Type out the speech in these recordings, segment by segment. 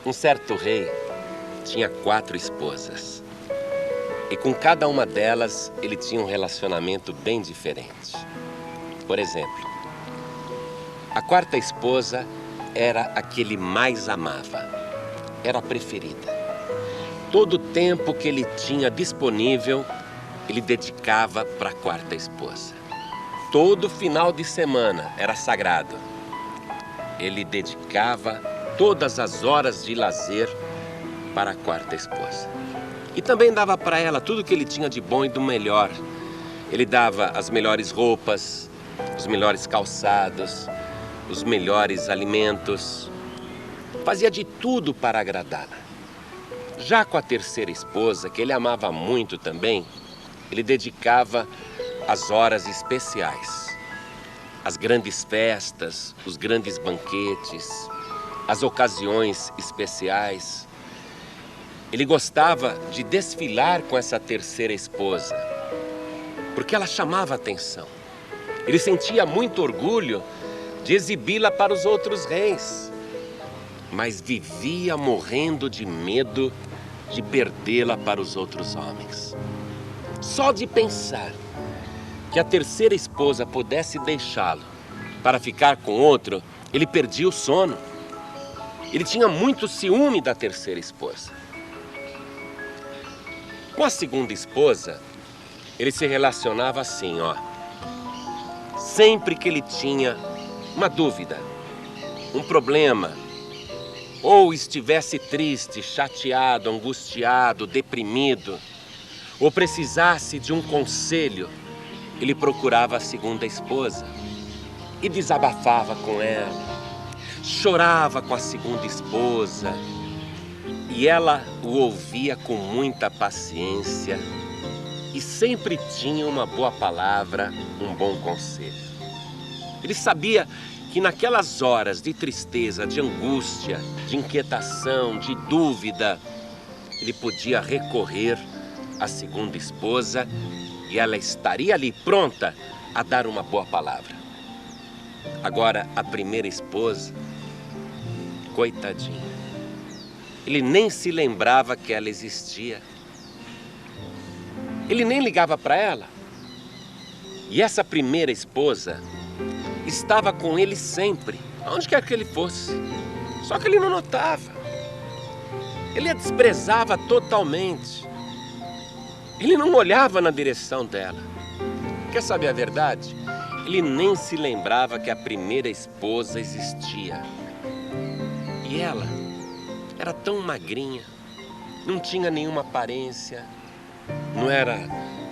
Um certo rei tinha 4 esposas. E com cada uma delas, ele tinha um relacionamento bem diferente. Por exemplo, a 4ª esposa era a que ele mais amava. Era a preferida. Todo o tempo que ele tinha disponível, ele dedicava para a 4ª esposa. Todo final de semana era sagrado. Ele dedicava todas as horas de lazer para a 4ª esposa. E também dava para ela tudo que ele tinha de bom e do melhor. Ele dava as melhores roupas, os melhores calçados, os melhores alimentos. Fazia de tudo para agradá-la. Já com a 3ª esposa, que ele amava muito também, ele dedicava as horas especiais. As grandes festas, os grandes banquetes, as ocasiões especiais. Ele gostava de desfilar com essa 3ª esposa, porque ela chamava a atenção. Ele sentia muito orgulho de exibi-la para os outros reis, mas vivia morrendo de medo de perdê-la para os outros homens. Só de pensar que a 3ª esposa pudesse deixá-lo para ficar com outro, ele perdia o sono. Ele tinha muito ciúme da 3ª esposa. Com a 2ª esposa, ele se relacionava assim, ó. Sempre que ele tinha uma dúvida, um problema, ou estivesse triste, chateado, angustiado, deprimido, ou precisasse de um conselho, ele procurava a 2ª esposa e desabafava com ela, chorava com a 2ª esposa, e ela o ouvia com muita paciência e sempre tinha uma boa palavra, um bom conselho. Ele sabia que naquelas horas de tristeza, de angústia, de inquietação, de dúvida, ele podia recorrer à 2ª esposa e ela estaria ali pronta a dar uma boa palavra. Agora, a 1ª esposa, coitadinha, ele nem se lembrava que ela existia. Ele nem ligava para ela. E essa 1ª esposa estava com ele sempre, aonde quer que ele fosse. Só que ele não notava. Ele a desprezava totalmente. Ele não olhava na direção dela. Quer saber a verdade? Ele nem se lembrava que a 1ª esposa existia. E ela era tão magrinha, não tinha nenhuma aparência, não era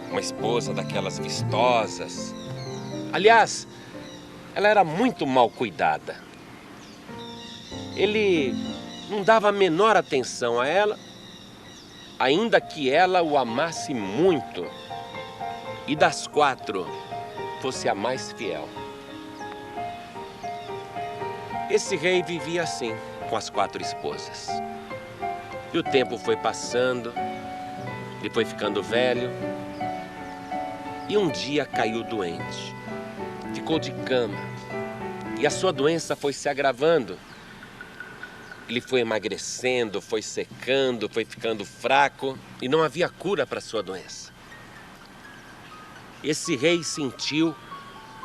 uma esposa daquelas vistosas. Aliás, ela era muito mal cuidada. Ele não dava a menor atenção a ela, ainda que ela o amasse muito e das 4 fosse a mais fiel. Esse rei vivia assim, com as 4 esposas. E o tempo foi passando, ele foi ficando velho e um dia caiu doente. Ficou de cama e a sua doença foi se agravando. Ele foi emagrecendo, foi secando, foi ficando fraco e não havia cura para a sua doença. Esse rei sentiu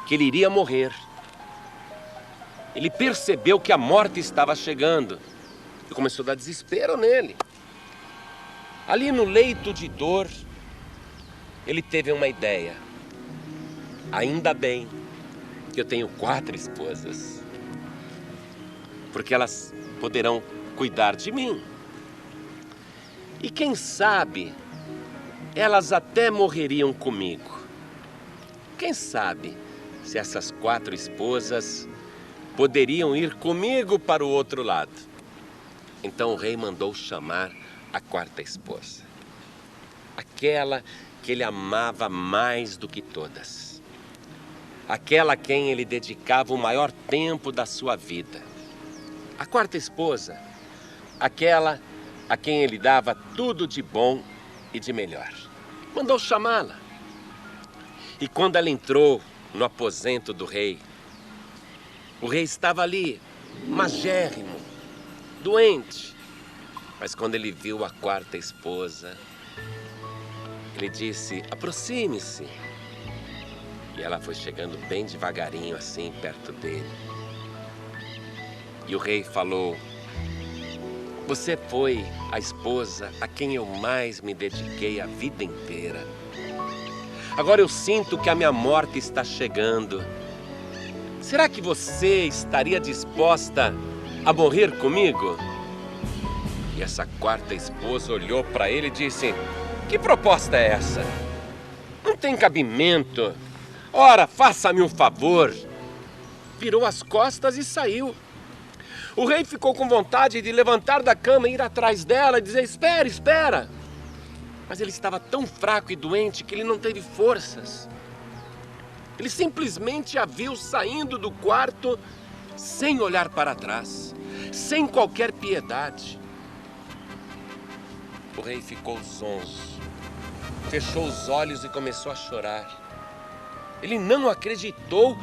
que ele iria morrer. Ele percebeu que a morte estava chegando e começou a dar desespero nele. Ali no leito de dor, ele teve uma ideia. Ainda bem que eu tenho 4 esposas, porque elas poderão cuidar de mim. E quem sabe, elas até morreriam comigo. Quem sabe se essas 4 esposas poderiam ir comigo para o outro lado. Então o rei mandou chamar a 4ª esposa, aquela que ele amava mais do que todas, aquela a quem ele dedicava o maior tempo da sua vida. A 4ª esposa, aquela a quem ele dava tudo de bom e de melhor. Mandou chamá-la. E quando ela entrou no aposento do rei, o rei estava ali, magérrimo, doente, Mas quando ele viu a quarta esposa, ele disse: aproxime-se. E ela foi chegando bem devagarinho assim, perto dele. E o rei falou: você foi a esposa a quem eu mais me dediquei a vida inteira. Agora eu sinto que a minha morte está chegando. Será que você estaria disposta a morrer comigo? E essa quarta esposa olhou para ele e disse: que proposta é essa? Não tem cabimento. Ora, faça-me um favor. Virou as costas e saiu. O rei ficou com vontade de levantar da cama e ir atrás dela e dizer: espera, espera. Mas ele estava tão fraco e doente que ele não teve forças. Ele simplesmente a viu saindo do quarto sem olhar para trás, sem qualquer piedade. O rei ficou zonzo, fechou os olhos e começou a chorar. Ele não acreditou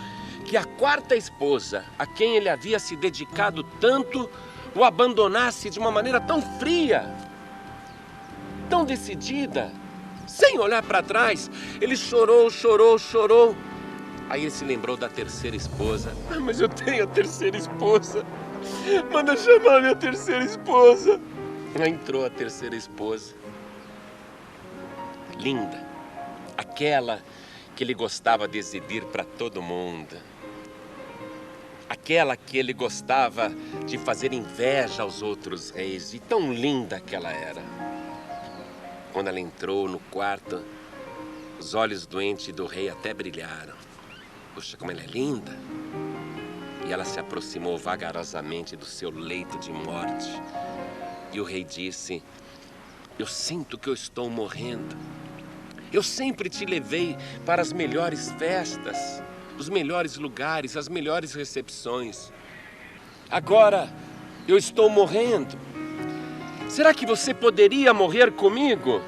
que a quarta esposa, a quem ele havia se dedicado tanto, o abandonasse de uma maneira tão fria, tão decidida, sem olhar para trás. Ele chorou, chorou, chorou. Aí ele se lembrou da terceira esposa. Mas eu tenho a terceira esposa. Manda chamar minha terceira esposa. Aí entrou a terceira esposa. Linda. Aquela que ele gostava de exibir para todo mundo. Aquela que ele gostava de fazer inveja aos outros reis. E tão linda que ela era. Quando ela entrou no quarto, os olhos doentes do rei até brilharam. Puxa, como ela é linda! E ela se aproximou vagarosamente do seu leito de morte. E o rei disse: eu sinto que eu estou morrendo. Eu sempre te levei para as melhores festas, os melhores lugares, as melhores recepções. Agora eu estou morrendo. Será que você poderia morrer comigo?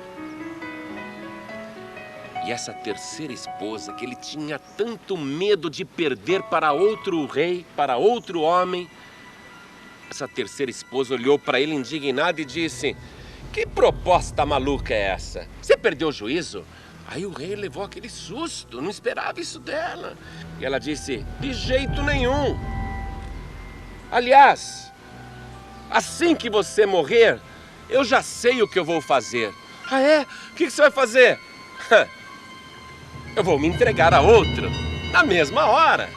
E essa terceira esposa, que ele tinha tanto medo de perder para outro rei, para outro homem, essa terceira esposa olhou para ele indignada e disse: que proposta maluca é essa? Você perdeu o juízo? Aí o rei levou aquele susto, não esperava isso dela. E ela disse: de jeito nenhum. Aliás, assim que você morrer, eu já sei o que eu vou fazer. Ah, é? O que você vai fazer? Eu vou me entregar a outro, na mesma hora.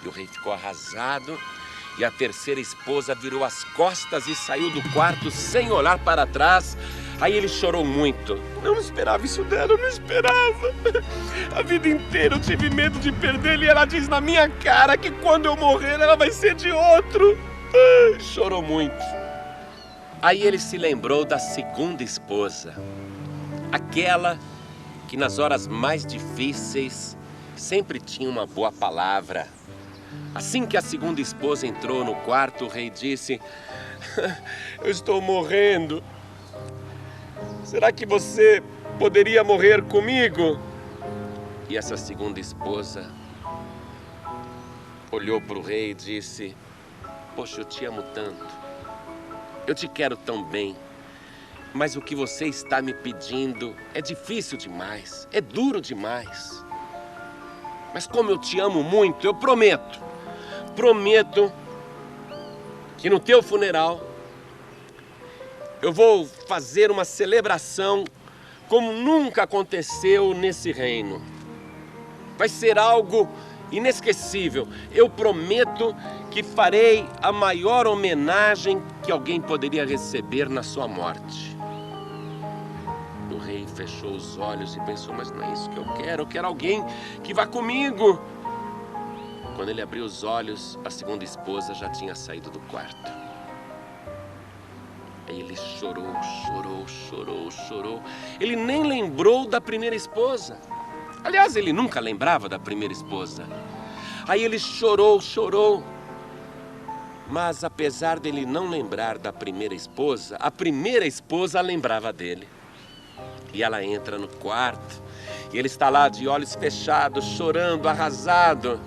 E o rei ficou arrasado, e a terceira esposa virou as costas e saiu do quarto sem olhar para trás. Aí ele chorou muito. Eu não esperava isso dela, eu não esperava. A vida inteira eu tive medo de perdê-la e ela diz na minha cara que quando eu morrer ela vai ser de outro. Chorou muito. Aí ele se lembrou da segunda esposa, aquela que nas horas mais difíceis sempre tinha uma boa palavra. Assim que a segunda esposa entrou no quarto, o rei disse: eu estou morrendo. Será que você poderia morrer comigo? E essa segunda esposa olhou para o rei e disse: poxa, eu te amo tanto. Eu te quero tão bem. Mas o que você está me pedindo é difícil demais, é duro demais. Mas como eu te amo muito, eu prometo que no teu funeral eu vou fazer uma celebração como nunca aconteceu nesse reino. Vai ser algo inesquecível. Eu prometo que farei a maior homenagem que alguém poderia receber na sua morte. O rei fechou os olhos e pensou: mas não é isso que eu quero alguém que vá comigo. Quando ele abriu os olhos, a segunda esposa já tinha saído do quarto. Aí ele chorou, chorou, chorou, chorou. Ele nem lembrou da primeira esposa. Aliás, ele nunca lembrava da primeira esposa. Aí ele chorou, chorou. Mas apesar dele não lembrar da primeira esposa, a primeira esposa lembrava dele. E ela entra no quarto, e ele está lá de olhos fechados, chorando, arrasado.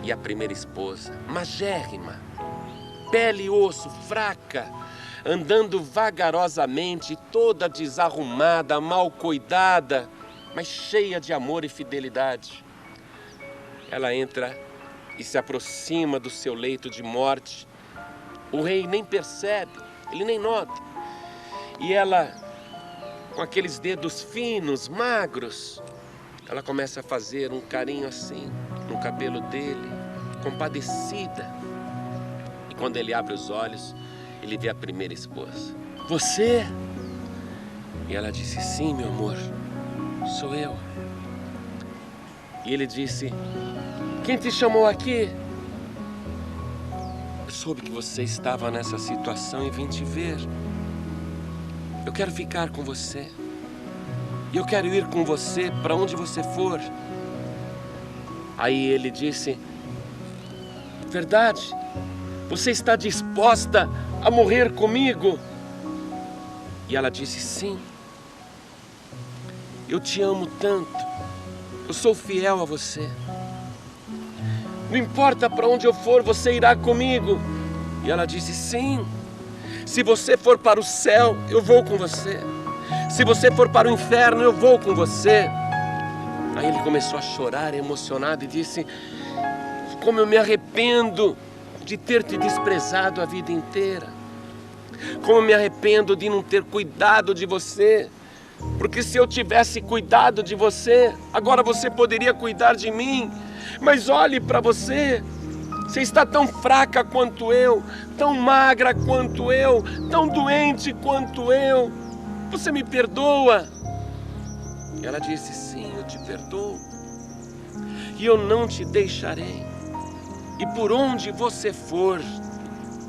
E a primeira esposa, magérrima, pele e osso, fraca, andando vagarosamente, toda desarrumada, mal cuidada, mas cheia de amor e fidelidade. Ela entra e se aproxima do seu leito de morte. O rei nem percebe, ele nem nota. E ela, com aqueles dedos finos, magros, ela começa a fazer um carinho assim no cabelo dele, compadecida. E quando ele abre os olhos, ele vê a primeira esposa. Você? E ela disse, sim, meu amor, sou eu. E ele disse, quem te chamou aqui? Eu soube que você estava nessa situação e vim te ver. Eu quero ficar com você. E eu quero ir com você para onde você for. Aí ele disse, verdade, você está disposta a morrer comigo? E ela disse, sim. Eu te amo tanto. Eu sou fiel a você. Não importa para onde eu for, você irá comigo. E ela disse, sim. Se você for para o céu, eu vou com você. Se você for para o inferno, eu vou com você. Aí ele começou a chorar, emocionado, e disse, como eu me arrependo de ter te desprezado a vida inteira. Como eu me arrependo de não ter cuidado de você. Porque se eu tivesse cuidado de você, agora você poderia cuidar de mim. Mas olhe para você. Você está tão fraca quanto eu, tão magra quanto eu, tão doente quanto eu. Você me perdoa? E ela disse, sim, eu te perdoo. E eu não te deixarei. E por onde você for,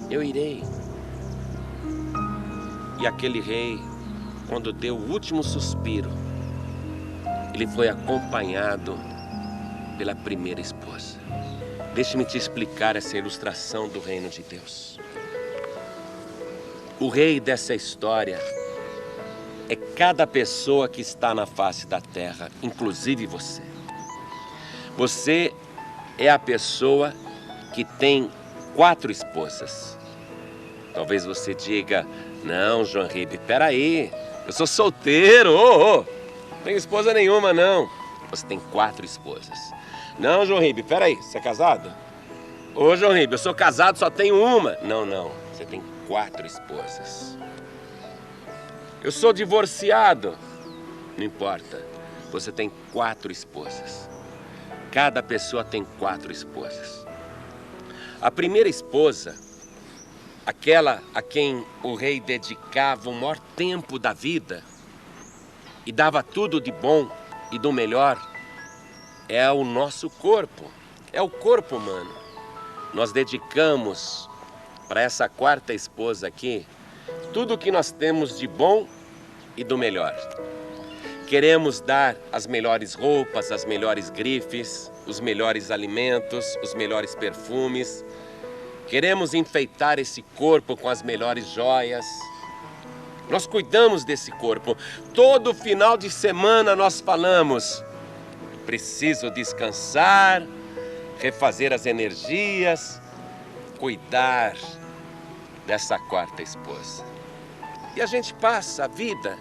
eu irei. E aquele rei, quando deu o último suspiro, ele foi acompanhado pela primeira esposa. Deixe-me te explicar essa ilustração do reino de Deus. O rei dessa história é cada pessoa que está na face da terra, inclusive você. Você é a pessoa que tem 4 esposas. Talvez você diga, não, João Ribe, peraí, eu sou solteiro, não tenho esposa nenhuma, não. Você tem 4 esposas. Não, João Ribe, peraí, você é casado? Ô, João Ribe, eu sou casado, só tenho uma. Não, você tem 4 esposas. Eu sou divorciado. Não importa, você tem 4 esposas. Cada pessoa tem 4 esposas. A primeira esposa, aquela a quem o rei dedicava o maior tempo da vida e dava tudo de bom e do melhor, é o nosso corpo, é o corpo humano. Nós dedicamos para essa 4ª esposa aqui tudo o que nós temos de bom e do melhor. Queremos dar as melhores roupas, as melhores grifes, os melhores alimentos, os melhores perfumes. Queremos enfeitar esse corpo com as melhores joias. Nós cuidamos desse corpo. Todo final de semana nós falamos, preciso descansar, refazer as energias, cuidar dessa 4ª esposa. E a gente passa a vida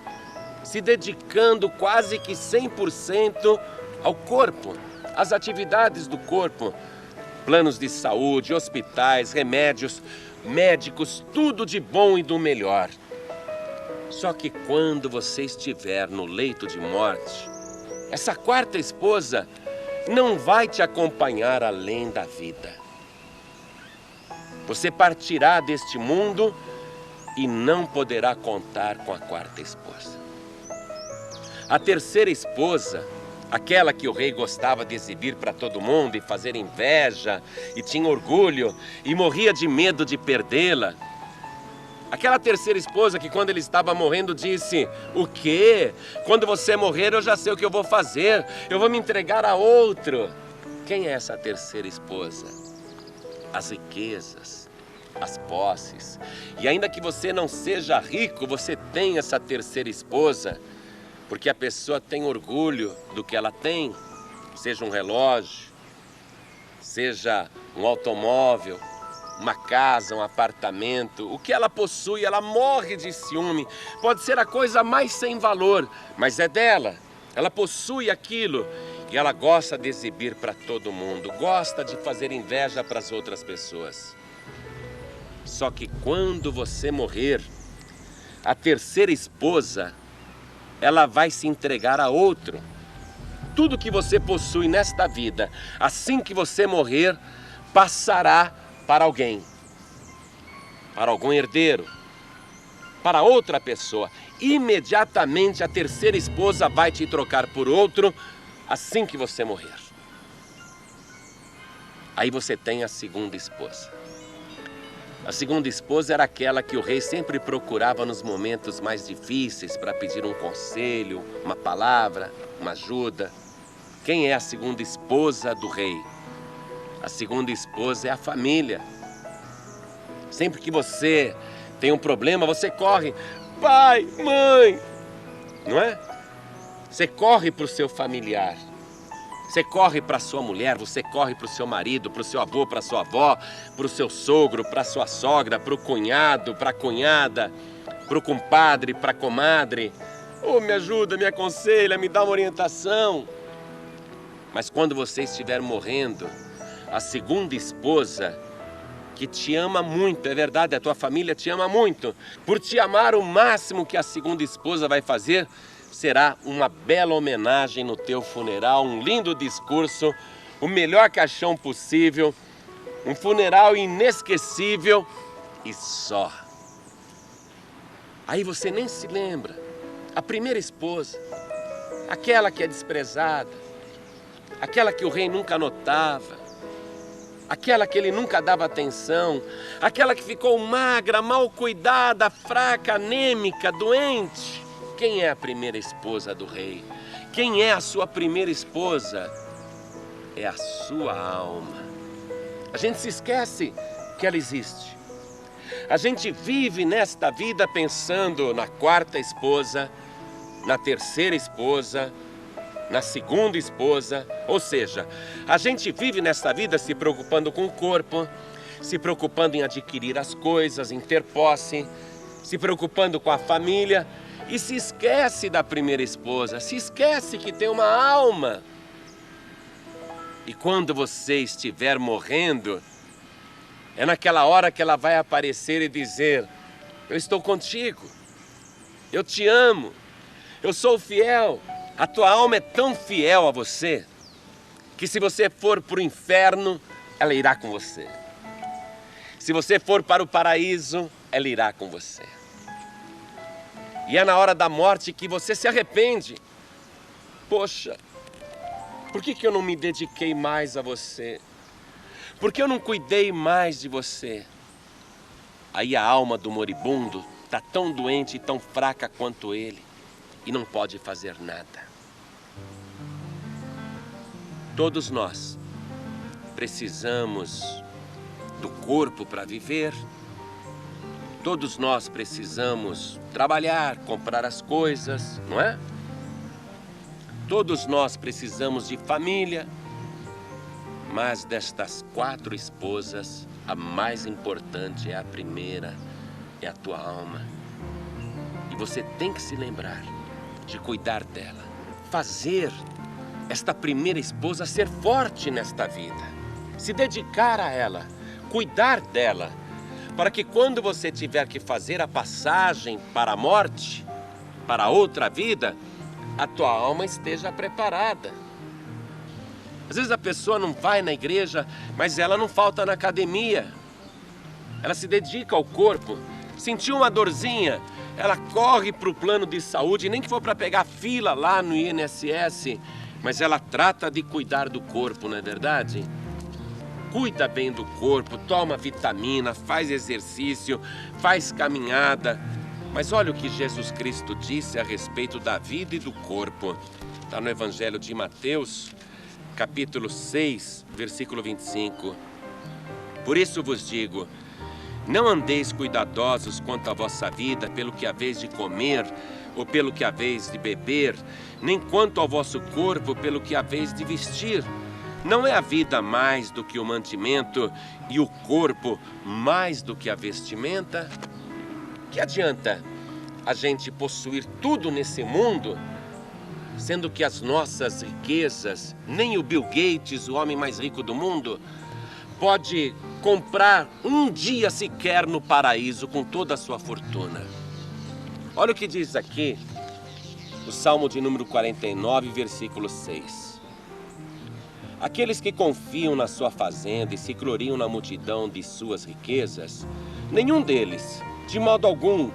se dedicando quase que 100% ao corpo, às atividades do corpo, planos de saúde, hospitais, remédios, médicos, tudo de bom e do melhor. Só que quando você estiver no leito de morte, essa 4ª esposa não vai te acompanhar além da vida. Você partirá deste mundo e não poderá contar com a 4ª esposa. A terceira esposa, aquela que o rei gostava de exibir para todo mundo e fazer inveja, e tinha orgulho e morria de medo de perdê-la. Aquela terceira esposa que quando ele estava morrendo disse, o quê? Quando você morrer eu já sei o que eu vou fazer, eu vou me entregar a outro. Quem é essa terceira esposa? As riquezas, as posses. E ainda que você não seja rico, você tem essa terceira esposa, porque a pessoa tem orgulho do que ela tem, seja um relógio, seja um automóvel, uma casa, um apartamento, o que ela possui, ela morre de ciúme. Pode ser a coisa mais sem valor, mas é dela. Ela possui aquilo e ela gosta de exibir para todo mundo, gosta de fazer inveja para as outras pessoas. Só que quando você morrer, a terceira esposa, ela vai se entregar a outro. Tudo que você possui nesta vida, assim que você morrer, passará para alguém, para algum herdeiro, para outra pessoa. Imediatamente a terceira esposa vai te trocar por outro, assim que você morrer. Aí você tem a segunda esposa. A segunda esposa era aquela que o rei sempre procurava nos momentos mais difíceis para pedir um conselho, uma palavra, uma ajuda. Quem é a segunda esposa do rei? A segunda esposa é a família. Sempre que você tem um problema, você corre. Pai, mãe, não é? Você corre para o seu familiar. Você corre para a sua mulher, você corre para o seu marido, para o seu avô, para a sua avó, para o seu sogro, para a sua sogra, para o cunhado, para a cunhada, para o compadre, para a comadre. Oh, me ajuda, me aconselha, me dá uma orientação. Mas quando você estiver morrendo, a segunda esposa, que te ama muito, é verdade, a tua família te ama muito. Por te amar, o máximo que a segunda esposa vai fazer será uma bela homenagem no teu funeral, um lindo discurso, o melhor caixão possível, um funeral inesquecível e só. Aí você nem se lembra. A primeira esposa, aquela que é desprezada, aquela que o rei nunca notava, aquela que ele nunca dava atenção, aquela que ficou magra, mal cuidada, fraca, anêmica, doente. Quem é a primeira esposa do rei? Quem é a sua primeira esposa? É a sua alma. A gente se esquece que ela existe. A gente vive nesta vida pensando na quarta esposa, na terceira esposa, na segunda esposa. Ou seja, a gente vive nesta vida se preocupando com o corpo, se preocupando em adquirir as coisas, em ter posse, se preocupando com a família e se esquece da primeira esposa, se esquece que tem uma alma. E quando você estiver morrendo, é naquela hora que ela vai aparecer e dizer: eu estou contigo, eu te amo, eu sou fiel. A tua alma é tão fiel a você que se você for para o inferno, ela irá com você. Se você for para o paraíso, ela irá com você. E é na hora da morte que você se arrepende. Poxa, por que eu não me dediquei mais a você? Por que eu não cuidei mais de você? Aí a alma do moribundo está tão doente e tão fraca quanto ele e não pode fazer nada. Todos nós precisamos do corpo para viver. Todos nós precisamos trabalhar, comprar as coisas, não é? Todos nós precisamos de família. Mas destas 4 esposas, a mais importante é a primeira, é a tua alma. E você tem que se lembrar de cuidar dela. Fazer esta primeira esposa ser forte nesta vida. Se dedicar a ela, cuidar dela. Para que quando você tiver que fazer a passagem para a morte, para outra vida, a tua alma esteja preparada. Às vezes a pessoa não vai na igreja, mas ela não falta na academia. Ela se dedica ao corpo. Sentiu uma dorzinha, ela corre para o plano de saúde, nem que for para pegar fila lá no INSS, mas ela trata de cuidar do corpo, não é verdade? Cuida bem do corpo, toma vitamina, faz exercício, faz caminhada. Mas olha o que Jesus Cristo disse a respeito da vida e do corpo. Está no Evangelho de Mateus, capítulo 6, versículo 25. Por isso vos digo, não andeis cuidadosos quanto à vossa vida, pelo que haveis de comer, ou pelo que haveis de beber, nem quanto ao vosso corpo, pelo que haveis de vestir. Não é a vida mais do que o mantimento e o corpo mais do que a vestimenta? Que adianta a gente possuir tudo nesse mundo, sendo que as nossas riquezas, nem o Bill Gates, o homem mais rico do mundo, pode comprar um dia sequer no paraíso com toda a sua fortuna? Olha o que diz aqui o Salmo de número 49, versículo 6. Aqueles que confiam na sua fazenda e se gloriam na multidão de suas riquezas, nenhum deles, de modo algum,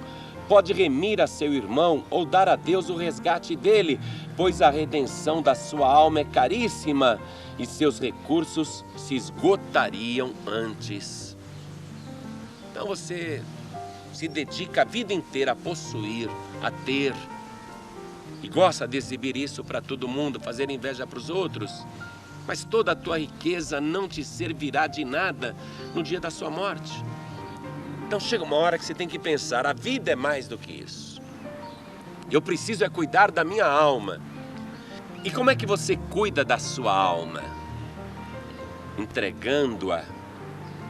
pode remir a seu irmão ou dar a Deus o resgate dele, pois a redenção da sua alma é caríssima e seus recursos se esgotariam antes. Então você se dedica a vida inteira a possuir, a ter, e gosta de exibir isso para todo mundo, fazer inveja para os outros, mas toda a tua riqueza não te servirá de nada no dia da sua morte. Então chega uma hora que você tem que pensar, a vida é mais do que isso. Eu preciso é cuidar da minha alma. E como é que você cuida da sua alma? Entregando-a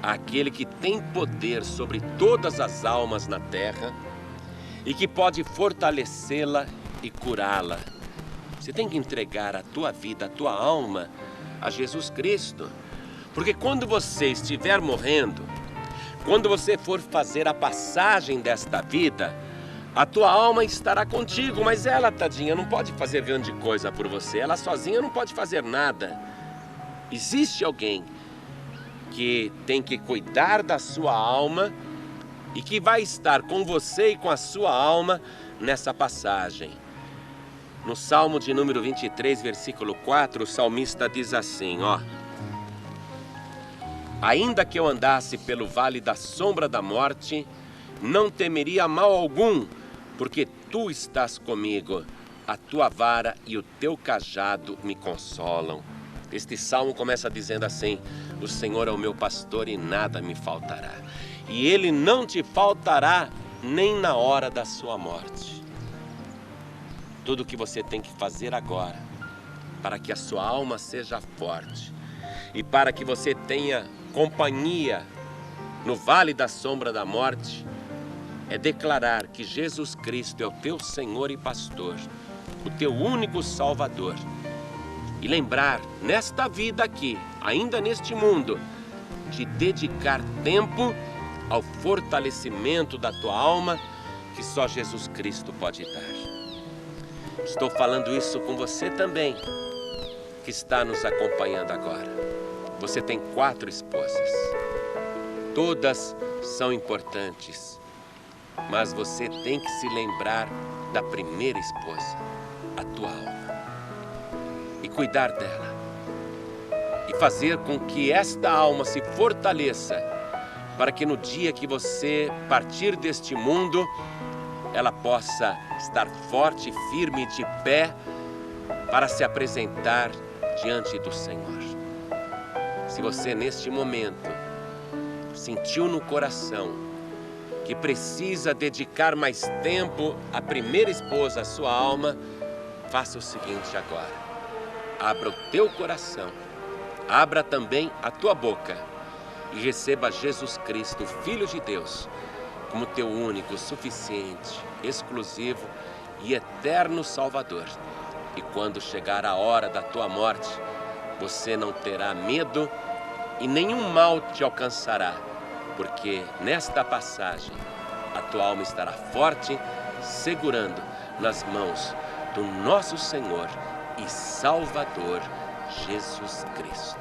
àquele que tem poder sobre todas as almas na terra e que pode fortalecê-la e curá-la. Você tem que entregar a tua vida, a tua alma a Jesus Cristo. Porque quando você estiver morrendo, quando você for fazer a passagem desta vida, a tua alma estará contigo, mas ela, tadinha, não pode fazer grande coisa por você. Ela sozinha não pode fazer nada. Existe alguém que tem que cuidar da sua alma e que vai estar com você e com a sua alma nessa passagem. No Salmo de número 23, versículo 4, o salmista diz assim, ó: ainda que eu andasse pelo vale da sombra da morte, não temeria mal algum, porque tu estás comigo, a tua vara e o teu cajado me consolam. Este salmo começa dizendo assim: o Senhor é o meu pastor e nada me faltará. E Ele não te faltará nem na hora da sua morte. Tudo o que você tem que fazer agora, para que a sua alma seja forte e para que você tenha companhia no vale da sombra da morte, é declarar que Jesus Cristo é o teu Senhor e pastor, o teu único Salvador. E lembrar, nesta vida aqui, ainda neste mundo, de dedicar tempo ao fortalecimento da tua alma, que só Jesus Cristo pode dar. Estou falando isso com você também, que está nos acompanhando agora. Você tem 4 esposas. Todas são importantes, mas você tem que se lembrar da primeira esposa, a tua alma, e cuidar dela, e fazer com que esta alma se fortaleça, para que no dia que você partir deste mundo, ela possa estar forte, firme, de pé, para se apresentar diante do Senhor. Se você neste momento sentiu no coração que precisa dedicar mais tempo à primeira esposa, à sua alma, faça o seguinte agora: abra o teu coração, abra também a tua boca e receba Jesus Cristo, Filho de Deus, como teu único, suficiente, exclusivo e eterno Salvador. E quando chegar a hora da tua morte, você não terá medo e nenhum mal te alcançará, porque nesta passagem a tua alma estará forte, segurando nas mãos do nosso Senhor e Salvador Jesus Cristo.